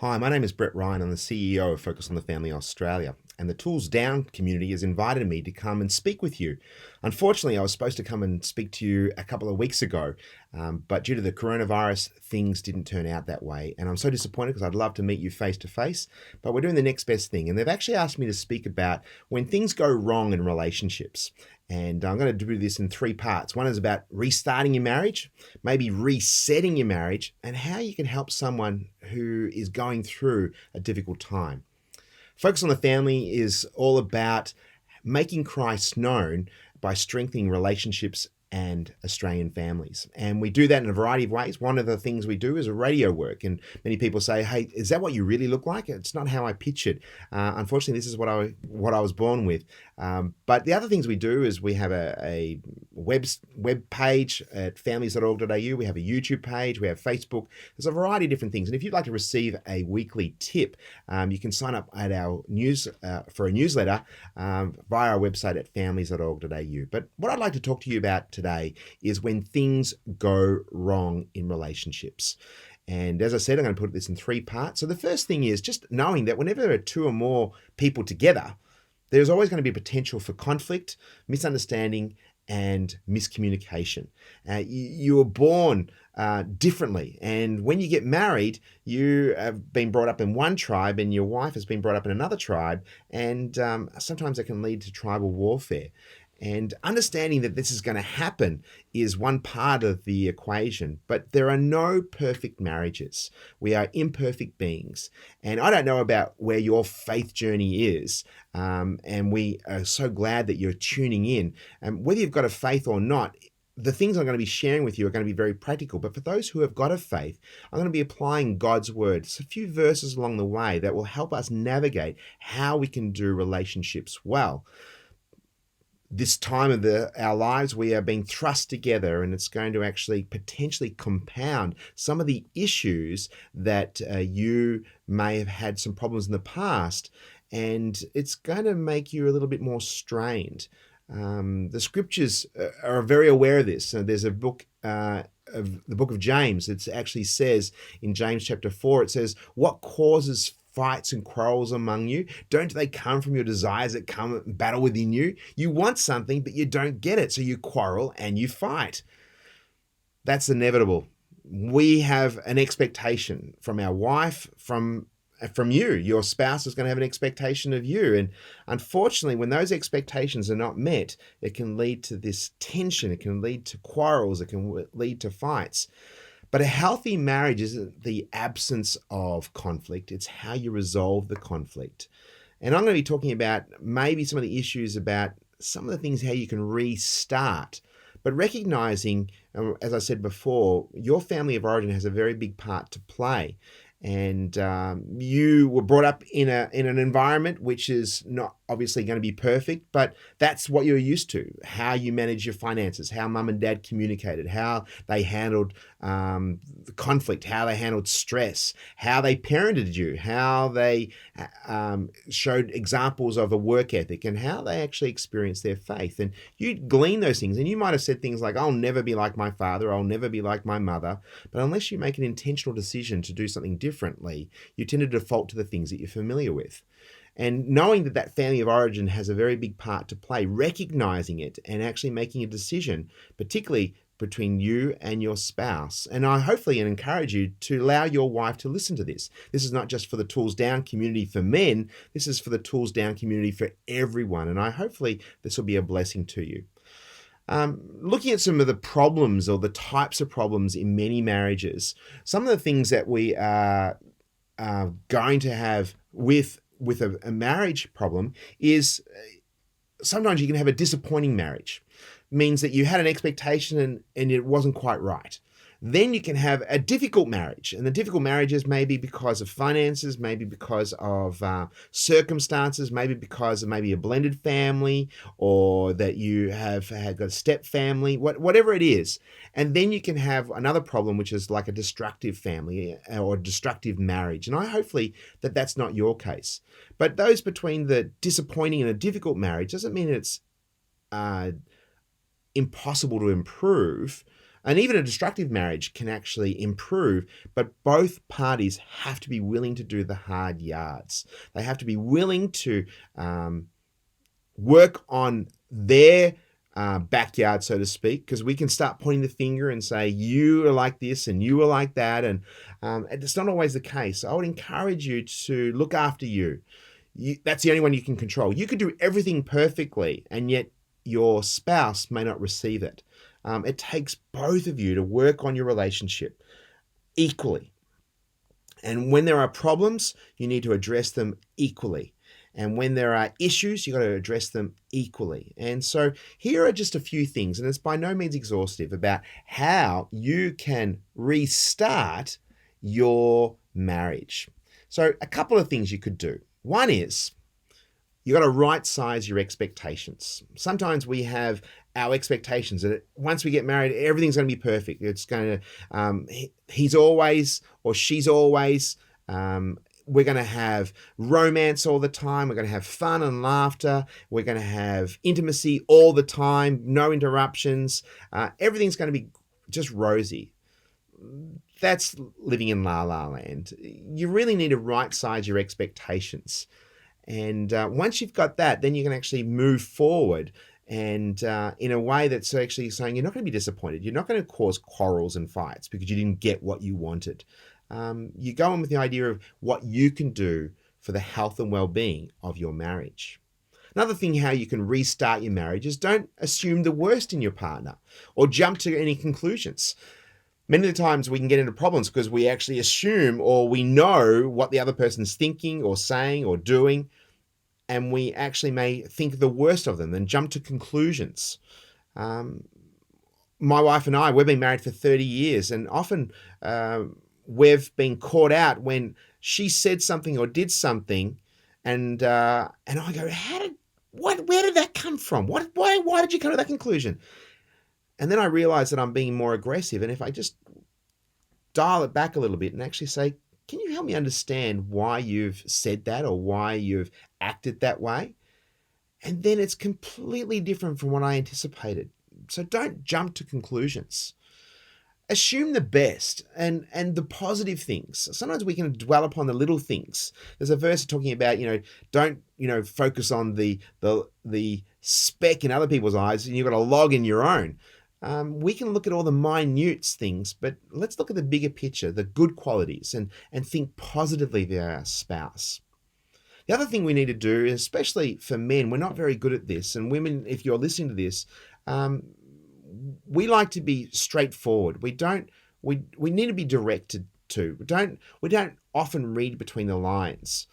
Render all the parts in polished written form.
Hi, my name is Brett Ryan. I'm the CEO of Focus on the Family Australia, and the Tools Down community has invited me to come and speak with you. Unfortunately, I was supposed to come and speak to you a couple of weeks ago, but due to the coronavirus, things didn't turn out that way. And I'm so disappointed because I'd love to meet you face to face, but we're doing the next best thing. And they've actually asked me to speak about when things go wrong in relationships. And I'm going to do this in three parts. One is about restarting your marriage, maybe resetting your marriage, and how you can help someone who is going through a difficult time. Focus on the Family is all about making Christ known by strengthening relationships and Australian families. And we do that in a variety of ways. One of the things we do is a radio work. And many people say, hey, is that what you really look like? It's not how I pictured. Unfortunately, this is what I was born with. But the other things we do is we have a web page at families.org.au. We have a YouTube page. We have Facebook. There's a variety of different things. And if you'd like to receive a weekly tip, you can sign up at our for a newsletter via our website at families.org.au. But what I'd like to talk to you about today is when things go wrong in relationships. And as I said, I'm going to put this in three parts. So the first thing is just knowing that whenever there are two or more people together, there's always going to be potential for conflict, misunderstanding, and miscommunication. You were born differently, and when you get married, you have been brought up in one tribe and your wife has been brought up in another tribe, and sometimes it can lead to tribal warfare. And understanding that this is going to happen is one part of the equation, but there are no perfect marriages. We are imperfect beings. And I don't know about where your faith journey is, and we are so glad that you're tuning in. And whether you've got a faith or not, the things I'm going to be sharing with you are going to be very practical. But for those who have got a faith, I'm going to be applying God's word. It's a few verses along the way that will help us navigate how we can do relationships well. This time of our lives, we are being thrust together, and it's going to actually potentially compound some of the issues that you may have had some problems in the past, and it's going to make you a little bit more strained. The scriptures are very aware of this. There's a book of the book of James. It actually says in James chapter 4, it says, what causes fights and quarrels among you? Don't they come from your desires that come and battle within you? You want something, but you don't get it, so you quarrel and you fight. That's inevitable. We have an expectation from our wife, from you. Your spouse is going to have an expectation of you. And unfortunately, when those expectations are not met, it can lead to this tension. It can lead to quarrels. It can lead to fights. But a healthy marriage isn't the absence of conflict. It's how you resolve the conflict. And I'm going to be talking about maybe some of the issues about some of the things, how you can restart. But recognizing, as I said before, your family of origin has a very big part to play. And you were brought up in an environment which is not obviously going to be perfect, but that's what you're used to. How you manage your finances, how mum and dad communicated, how they handled the conflict, how they handled stress, how they parented you, how they showed examples of a work ethic, and how they actually experienced their faith. And you glean those things, and you might have said things like, I'll never be like my father, I'll never be like my mother. But unless you make an intentional decision to do something differently, you tend to default to the things that you're familiar with. And knowing that that family of origin has a very big part to play, recognizing it and actually making a decision, particularly between you and your spouse. And I hopefully encourage you to allow your wife to listen to this. This is not just for the Tools Down community for men. This is for the Tools Down community for everyone. And hopefully this will be a blessing to you. Looking at some of the problems or the types of problems in many marriages, some of the things that we are going to have with a marriage problem is sometimes you can have a disappointing marriage. It means that you had an expectation and it wasn't quite right. Then you can have a difficult marriage, and the difficult marriages may be because of finances, maybe because of circumstances, maybe because of maybe a blended family, or that you have got a step family, whatever it is. And then you can have another problem, which is like a destructive family or destructive marriage. And hopefully that's not your case. But those between the disappointing and a difficult marriage doesn't mean it's impossible to improve. And even a destructive marriage can actually improve, but both parties have to be willing to do the hard yards. They have to be willing to work on their backyard, so to speak, because we can start pointing the finger and say, you are like this and you are like that. And it's not always the case. I would encourage you to look after you. That's the only one you can control. You could do everything perfectly, and yet your spouse may not receive it. It takes both of you to work on your relationship equally. And when there are problems, you need to address them equally. And when there are issues, you've got to address them equally. And so here are just a few things, and it's by no means exhaustive, about how you can restart your marriage. So a couple of things you could do. One is you got to right size your expectations. Sometimes we have our expectations that once we get married, everything's going to be perfect. It's going to, he's always or she's always, we're going to have romance all the time. We're going to have fun and laughter. We're going to have intimacy all the time, no interruptions. Everything's going to be just rosy. That's living in la la land. You really need to right size your expectations. And once you've got that, then you can actually move forward and in a way that's actually saying you're not going to be disappointed. You're not going to cause quarrels and fights because you didn't get what you wanted. You go in with the idea of what you can do for the health and well-being of your marriage. Another thing how you can restart your marriage is don't assume the worst in your partner or jump to any conclusions. Many of the times we can get into problems because we actually assume or we know what the other person's thinking or saying or doing, and we actually may think the worst of them and jump to conclusions. My wife and I, we've been married for 30 years, and often we've been caught out when she said something or did something, and I go, where did that come from? Why did you come to that conclusion? And then I realize that I'm being more aggressive, and if I just dial it back a little bit and actually say, can you help me understand why you've said that or why you've acted that way? And then it's completely different from what I anticipated. So don't jump to conclusions. Assume the best and the positive things. Sometimes we can dwell upon the little things. There's a verse talking about, don't, focus on the speck in other people's eyes, and you've got a log in your own. We can look at all the minute things, but let's look at the bigger picture, the good qualities, and think positively of our spouse. The other thing we need to do, especially for men, we're not very good at this, and women, if you're listening to this, we like to be straightforward. We need to be directed to. We don't often read between the lines.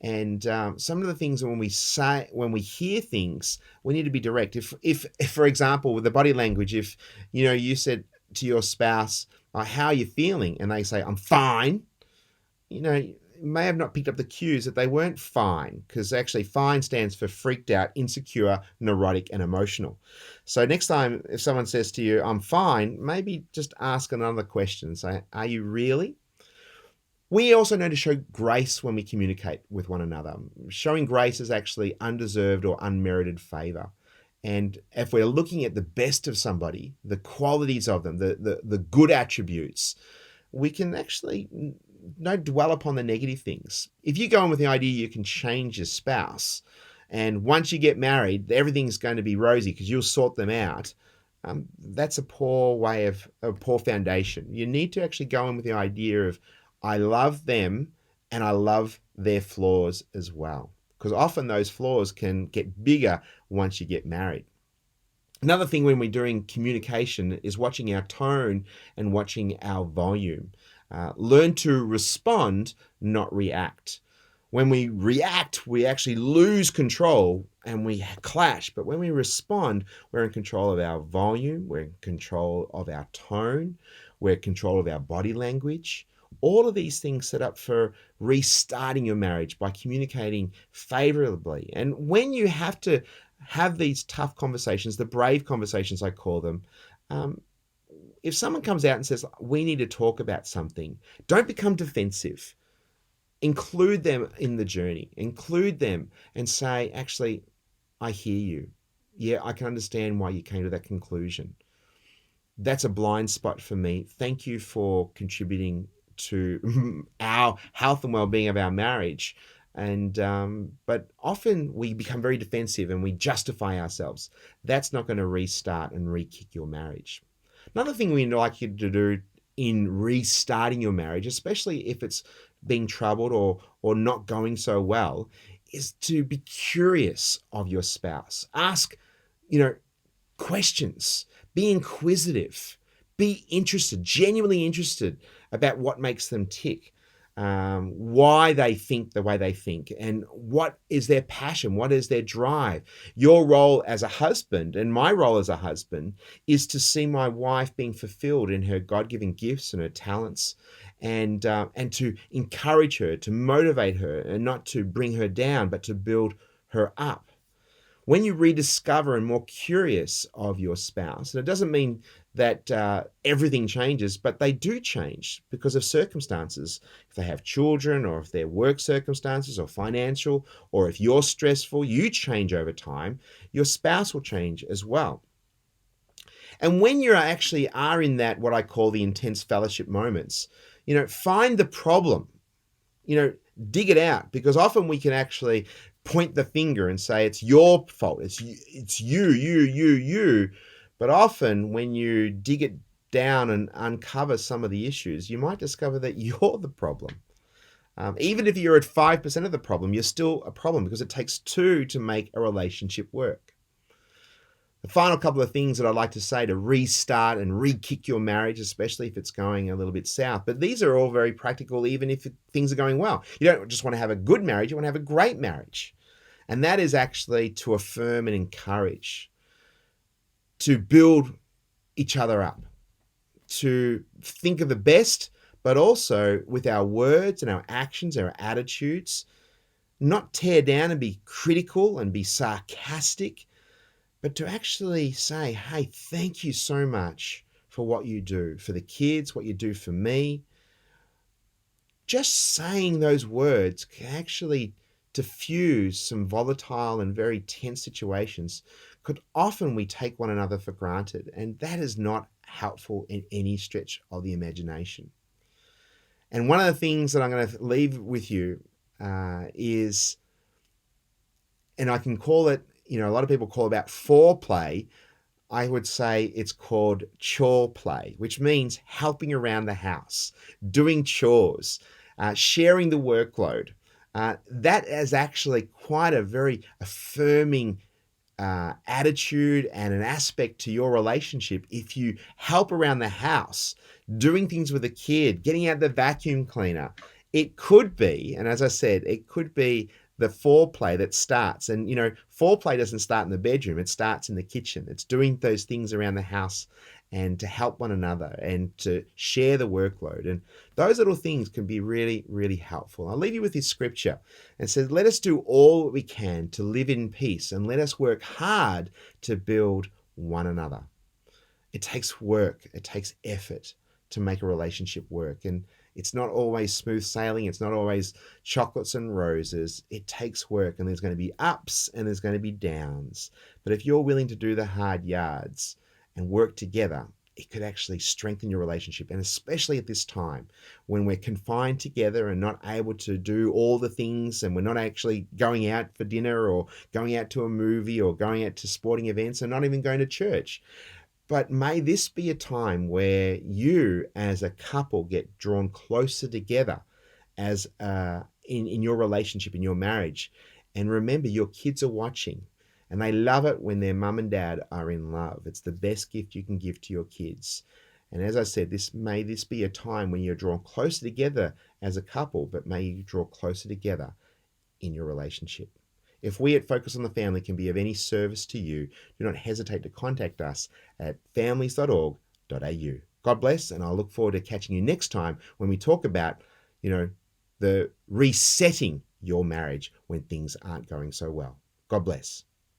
And some of the things when we hear things, we need to be direct. If for example, with the body language, if you said to your spouse, "How are you feeling?" and they say, "I'm fine," you may have not picked up the cues that they weren't fine, because actually fine stands for freaked out, insecure, neurotic, and emotional. So next time, if someone says to you, "I'm fine," maybe just ask another question. Say, "Are you really?" We also know to show grace when we communicate with one another. Showing grace is actually undeserved or unmerited favor. And if we're looking at the best of somebody, the qualities of them, the good attributes, we can actually not dwell upon the negative things. If you go in with the idea you can change your spouse, and once you get married, everything's going to be rosy because you'll sort them out, that's a poor foundation. You need to actually go in with the idea of, I love them and I love their flaws as well. Because often those flaws can get bigger once you get married. Another thing when we're doing communication is watching our tone and watching our volume. Learn to respond, not react. When we react, we actually lose control and we clash. But when we respond, we're in control of our volume, we're in control of our tone, we're in control of our body language. All of these things set up for restarting your marriage by communicating favorably. And when you have to have these tough conversations, the brave conversations I call them, if someone comes out and says, we need to talk about something, don't become defensive. Include them in the journey. Include them and say, actually, I hear you. Yeah, I can understand why you came to that conclusion. That's a blind spot for me. Thank you for contributing to our health and well-being of our marriage. And but often we become very defensive and we justify ourselves. That's not going to restart and re-kick your marriage. Another thing we'd like you to do in restarting your marriage, especially if it's being troubled or not going so well, is to be curious of your spouse. Ask, you know, questions, be inquisitive, be interested, genuinely interested about what makes them tick, why they think the way they think, and what is their passion, what is their drive. Your role as a husband and my role as a husband is to see my wife being fulfilled in her God-given gifts and her talents, and to encourage her, to motivate her, and not to bring her down, but to build her up. When you rediscover and more curious of your spouse, and it doesn't mean that everything changes, but they do change because of circumstances. If they have children, or if their work circumstances, or financial, or if you're stressful, you change over time. Your spouse will change as well. And when you actually are in that, what I call the intense fellowship moments, find the problem, dig it out, because often we can actually point the finger and say it's your fault. It's you. But often when you dig it down and uncover some of the issues, you might discover that you're the problem. Even if you're at 5% of the problem, you're still a problem, because it takes two to make a relationship work. The final couple of things that I'd like to say to restart and re-kick your marriage, especially if it's going a little bit south. But these are all very practical, even if things are going well. You don't just want to have a good marriage, you want to have a great marriage. And that is actually to affirm and encourage, to build each other up, to think of the best, but also with our words and our actions, our attitudes, not tear down and be critical and be sarcastic, but to actually say, hey, thank you so much for what you do for the kids, what you do for me. Just saying those words can actually diffuse some volatile and very tense situations. Because often we take one another for granted, and that is not helpful in any stretch of the imagination. And one of the things that I'm going to leave with you is, and I can call it, a lot of people call about foreplay. I would say it's called chore play, which means helping around the house, doing chores, sharing the workload. That is actually quite a very affirming attitude and an aspect to your relationship. If you help around the house, doing things with a kid, getting out the vacuum cleaner, it could be, and as I said, it could be the foreplay that starts. And, foreplay doesn't start in the bedroom. It starts in the kitchen. It's doing those things around the house and to help one another and to share the workload. And those little things can be really, really helpful. I'll leave you with this scripture. It says, let us do all we can to live in peace, and let us work hard to build one another. It takes work. It takes effort to make a relationship work. And it's not always smooth sailing. It's not always chocolates and roses. It takes work, and there's going to be ups and there's going to be downs. But if you're willing to do the hard yards and work together, it could actually strengthen your relationship. And especially at this time when we're confined together and not able to do all the things, and we're not actually going out for dinner or going out to a movie or going out to sporting events and not even going to church. But may this be a time where you as a couple get drawn closer together as in your relationship, in your marriage. And remember, your kids are watching, and they love it when their mum and dad are in love. It's the best gift you can give to your kids. And as I said, may this be a time when you're drawn closer together as a couple, but may you draw closer together in your relationship. If we at Focus on the Family can be of any service to you, do not hesitate to contact us at families.org.au. God bless, and I'll look forward to catching you next time when we talk about, the resetting your marriage when things aren't going so well. God bless.